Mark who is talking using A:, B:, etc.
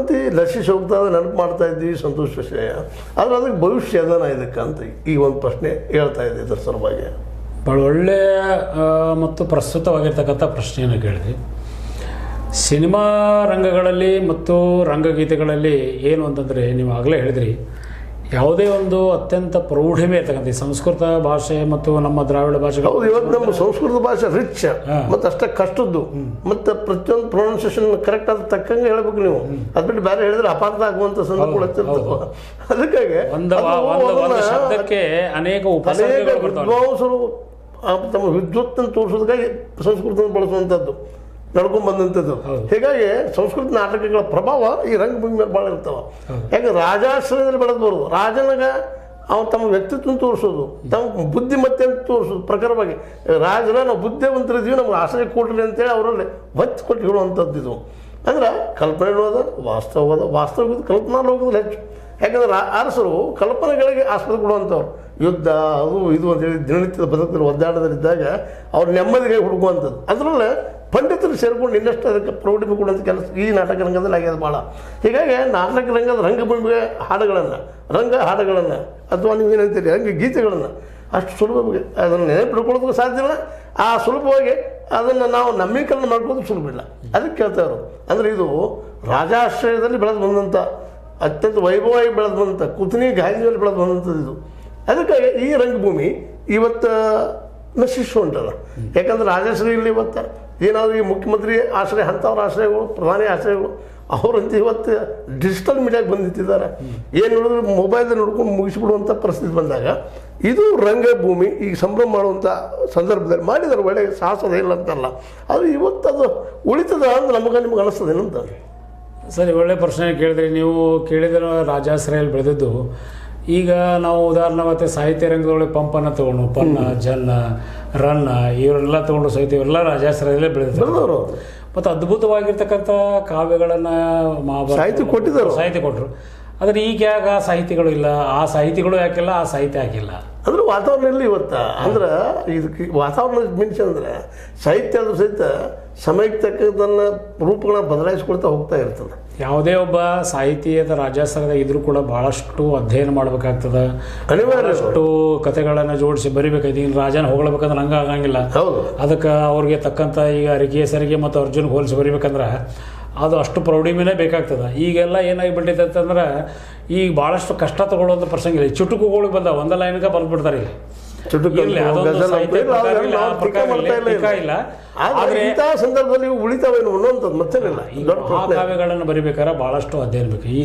A: ಮಂದಿ ಲಕ್ಷಿಸಿ ಹೋಗ್ತಾ ನೆನಪು ಮಾಡ್ತಾ ಇದ್ದೀವಿ, ಸಂತೋಷ ವಿಷಯ. ಆದರೆ ಅದಕ್ಕೆ ಭವಿಷ್ಯ ಅದಾನ ಇದಕ್ಕೆ ಅಂತ ಈ ಒಂದು ಪ್ರಶ್ನೆ ಹೇಳ್ತಾ ಇದೆ. ಇದರ ಸಲುವಾಗಿ
B: ಭಾಳ ಒಳ್ಳೆಯ ಮತ್ತು ಪ್ರಸ್ತುತವಾಗಿರ್ತಕ್ಕಂಥ ಪ್ರಶ್ನೆಯನ್ನು ಕೇಳಿದ್ವಿ. ಸಿನಿಮಾ ರಂಗಗಳಲ್ಲಿ ಮತ್ತು ರಂಗಗೀತೆಗಳಲ್ಲಿ ಏನು ಅಂತಂದರೆ, ನೀವು ಆಗಲೇ ಹೇಳಿದ್ರಿ, ಯಾವುದೇ ಒಂದು ಅತ್ಯಂತ ಪ್ರೌಢಿಮೆ ಇರ್ತಕ್ಕಂಥ ಸಂಸ್ಕೃತ ಭಾಷೆ ಮತ್ತು ನಮ್ಮ ದ್ರಾವಿಡ ಭಾಷೆ.
A: ಹೌದು, ಇವತ್ತು ನಮ್ಮ ಸಂಸ್ಕೃತ ಭಾಷೆ ರಿಚ್ ಮತ್ತು ಅಷ್ಟೇ ಕಷ್ಟದ್ದು, ಮತ್ತು ಪ್ರತಿಯೊಂದು ಪ್ರೊನೌನ್ಸಿಯೇಷನ್ ಕರೆಕ್ಟ್ ಆದ ತಕ್ಕಂಗೆ ಹೇಳ್ಬೇಕು ನೀವು. ಅದು ಬಿಟ್ಟು ಬೇರೆ ಹೇಳಿದ್ರೆ ಅಪಾರ್ಥ ಆಗುವಂಥ ಸಂದರ್ಭಗಳು ಹತ್ತಿರ್ತವೆ. ಅದಕ್ಕಾಗಿ
B: ಶಬ್ದಕ್ಕೆ ಅನೇಕ
A: ವಿದ್ವಾಂಸರು ತಮ್ಮ ವಿದ್ವತ್ತನ್ನು ತೋರಿಸೋದಕ್ಕಾಗಿ ಸಂಸ್ಕೃತ ಬಳಸುವಂಥದ್ದು ನಡ್ಕೊಂಡು ಬಂದಂಥದ್ದು. ಹೀಗಾಗಿ ಸಂಸ್ಕೃತ ನಾಟಕಗಳ ಪ್ರಭಾವ ಈ ರಂಗಭೂಮಿ ಮೇಲೆ ಭಾಳ ಇರ್ತಾವೆ. ಯಾಕೆ ರಾಜಾಶ್ರಯದಲ್ಲಿ ಬೆಳೆದು ಬರೋದು, ರಾಜನಾಗ ಅವ್ನು ತಮ್ಮ ವ್ಯಕ್ತಿತ್ವ ತೋರಿಸೋದು, ತಮ್ಮ ಬುದ್ಧಿಮತ್ತೆ ಅಂತ ತೋರಿಸೋದು ಪ್ರಖರವಾಗಿ. ರಾಜರ ನಾವು ಬುದ್ಧಿವಂತರಿದ್ದೀವಿ, ನಮ್ಗೆ ಆಶ್ರಯ ಕೊಡ್ರಿ ಅಂತೇಳಿ ಅವರಲ್ಲಿ ಒತ್ತು ಕೊಟ್ಟು ಹೇಳುವಂಥದ್ದು ಇದು. ಅಂದ್ರೆ ಕಲ್ಪನೆ ಹೇಳೋದು ವಾಸ್ತವದ ಕಲ್ಪನಾ ಲೋಕದಲ್ಲಿ ಹೆಚ್ಚು. ಯಾಕಂದ್ರೆ ಅರಸರು ಕಲ್ಪನೆಗಳಿಗೆ ಆಸ್ಪದ ಕೊಡುವಂಥವ್ರು. ಯುದ್ಧ ಅದು ಇದು ಅಂತೇಳಿ ದಿನನಿತ್ಯದ ಬದುಕಲ್ಲಿ ಒದ್ದಾಡೋದ್ರಿದ್ದಾಗ ಅವ್ರು ನೆಮ್ಮದಿಗೆ ಹುಡುಕುವಂಥದ್ದು. ಅದರಲ್ಲೇ ಪಂಡಿತರು ಸೇರಿಕೊಂಡು ಇನ್ನಷ್ಟು ಅದಕ್ಕೆ ಪ್ರೌಢಿಮೆ ಕೊಡುವಂಥ ಕೆಲಸ ಈ ನಾಟಕ ರಂಗದಲ್ಲಿ ಆಗ್ಯದ ಭಾಳ. ಹೀಗಾಗಿ ನಾಟಕ ರಂಗದ ರಂಗಭೂಮಿಗೆ ಹಾಡುಗಳನ್ನು ಅಥವಾ ನೀವು ಏನಂತೀರಿ ಗೀತೆಗಳನ್ನು ಅಷ್ಟು ಸುಲಭವಾಗಿ ಅದನ್ನು ನೆನಪಿಡ್ಕೊಳ್ಳೋದಕ್ಕೂ ಸಾಧ್ಯ ಇಲ್ಲ. ಆ ಸುಲಭವಾಗಿ ಅದನ್ನು ನಾವು ನಮ್ಮೀಕರಣ ಮಾಡ್ಕೊಳ್ಳೋದು ಸುಲಭ ಇಲ್ಲ. ಅದಕ್ಕೆ ಕೇಳ್ತಾ ಇರೋದು. ಅಂದರೆ ಇದು ರಾಜಾಶ್ರಯದಲ್ಲಿ ಬೆಳೆದು ಬಂದಂಥ, ಅತ್ಯಂತ ವೈಭವವಾಗಿ ಬೆಳೆದು ಬಂದಂಥ, ಕುತನಿ ಗಾಯದಲ್ಲಿ ಬೆಳೆದು ಬಂದಂಥದ್ದು ಇದು. ಅದಕ್ಕಾಗಿ ಈ ರಂಗಭೂಮಿ ಇವತ್ತು ನಶಿಸು ಉಂಟಲ್ಲ. ಯಾಕಂದ್ರೆ ರಾಜಾಶ್ರಯಲ್ಲಿ ಇವತ್ತು ಏನಾದರೂ ಈ ಮುಖ್ಯಮಂತ್ರಿ ಆಶ್ರಯ, ಅಂಥವ್ರ ಆಶ್ರಯಗಳು, ಪ್ರಧಾನಿ ಆಶ್ರಯಗಳು, ಅವರಂತ ಇವತ್ತು ಡಿಜಿಟಲ್ ಮೀಡಿಯಾಗೆ ಬಂದಿಟ್ಟಿದ್ದಾರೆ. ಏನು ನೋಡಿದ್ರು ಮೊಬೈಲ್ದಲ್ಲಿ ನೋಡ್ಕೊಂಡು ಮುಗಿಸ್ಬಿಡುವಂಥ ಪರಿಸ್ಥಿತಿ ಬಂದಾಗ ಇದು ರಂಗಭೂಮಿ ಈಗ ಸಂಭ್ರಮ ಮಾಡುವಂಥ ಸಂದರ್ಭದಲ್ಲಿ ಮಾಡಿದ್ದಾರೆ. ಒಳ್ಳೆಯ ಸಾಹಸದ ಇಲ್ಲ ಅಂತಲ್ಲ, ಆದರೆ ಇವತ್ತು ಅದು ಉಳಿತದ ಅಂದ್ರೆ ನಿಮ್ಗೆ ಅನಿಸ್ತದೇನಂತ.
B: ಸರಿ, ಒಳ್ಳೆ ಪ್ರಶ್ನೆ ಕೇಳಿದ್ರಿ. ನೀವು ಕೇಳಿದ್ರೆ ರಾಜಾಶ್ರಯಲ್ಲಿ ಬೆಳೆದದ್ದು. ಈಗ ನಾವು ಉದಾಹರಣೆ ಮತ್ತು ಸಾಹಿತ್ಯ ರಂಗದೊಳಗೆ ಪಂಪನ್ನು ತೊಗೊಂಡು, ಪನ್ನ, ಜನ್ನ, ರನ್ನ ಇವರೆಲ್ಲ ತೊಗೊಂಡು ಸಹಿತ ಇವೆಲ್ಲ ರಾಜಾಶ್ರಯದಲ್ಲೇ ಬೆಳೆದಿದ್ದಾರೆ. ಮತ್ತು ಅದ್ಭುತವಾಗಿರ್ತಕ್ಕಂಥ ಕಾವ್ಯಗಳನ್ನು
A: ಸಾಹಿತ್ಯ
B: ಕೊಟ್ಟರು. ಆದರೆ ಈಗ ಯಾಕೆ ಆ ಸಾಹಿತಿಗಳು ಇಲ್ಲ? ಆ ಸಾಹಿತಿಗಳು ಯಾಕಿಲ್ಲ, ಆ ಸಾಹಿತ್ಯ ಯಾಕಿಲ್ಲ
A: ಅಂದ್ರೆ ವಾತಾವರಣ ಇಲ್ಲ ಇವತ್ತು. ಅಂದ್ರೆ ಇದಕ್ಕೆ ವಾತಾವರಣ ಮೀನ್ಸ್ ಅಂದರೆ ಸಾಹಿತ್ಯ ಆದರೂ ಸಹಿತ ಸಮಯಕ್ಕೆ ತಕ್ಕದನ್ನು ರೂಪಗಳನ್ನ ಬದಲಾಯಿಸ್ಕೊಳ್ತಾ ಹೋಗ್ತಾ ಇರ್ತದೆ.
B: ಯಾವುದೇ ಒಬ್ಬ ಸಾಹಿತ್ಯದ ರಾಜಾಶ್ರಯದಾಗ ಇದ್ರೂ ಕೂಡ ಭಾಳಷ್ಟು ಅಧ್ಯಯನ ಮಾಡ್ಬೇಕಾಗ್ತದೆ, ಅನಿವಾರ್ಯಷ್ಟು ಕಥೆಗಳನ್ನು ಜೋಡಿಸಿ ಬರಿಬೇಕಾಯ್ತು. ಈಗ ರಾಜನ ಹೊಗಳಬೇಕಂದ್ರೆ ಹಂಗೆ ಆಗಂಗಿಲ್ಲ. ಅದಕ್ಕೆ ಅವ್ರಿಗೆ ತಕ್ಕಂಥ ಈಗ ಅರಿಕೆ ಸರಿಗೆ ಮತ್ತು ಅರ್ಜುನ್ ಹೋಲಿಸಿ ಬರಿಬೇಕಂದ್ರೆ ಅದು ಅಷ್ಟು ಪ್ರೌಢಿಮೆನೇ ಬೇಕಾಗ್ತದೆ. ಈಗೆಲ್ಲ ಏನಾಗಿಬಿಟ್ಟೈತೆ ಅಂತಂದ್ರೆ ಈಗ ಭಾಳಷ್ಟು ಕಷ್ಟ ತೊಗೊಳ್ಳೋಂಥ ಪ್ರಸಂಗ ಇಲ್ಲ. ಚುಟುಕುಗಳಿಗೆ ಬಂದ ಒಂದ ಲೈನ್ಗೆ ಬಂದ್ಬಿಡ್ತಾರೆ. ಈಗ
A: ಸಂದರ್ಭದಲ್ಲಿ ಉಳಿತಾವೇನು ಅನ್ನುವಂಥದ್ದು ಮತ್ತೇನಿಲ್ಲ.
B: ಕಾವ್ಯಗಳನ್ನು ಬರಿಬೇಕಾದ್ರೆ ಭಾಳಷ್ಟು ಅಧ್ಯಯನ ಬೇಕು. ಈಗ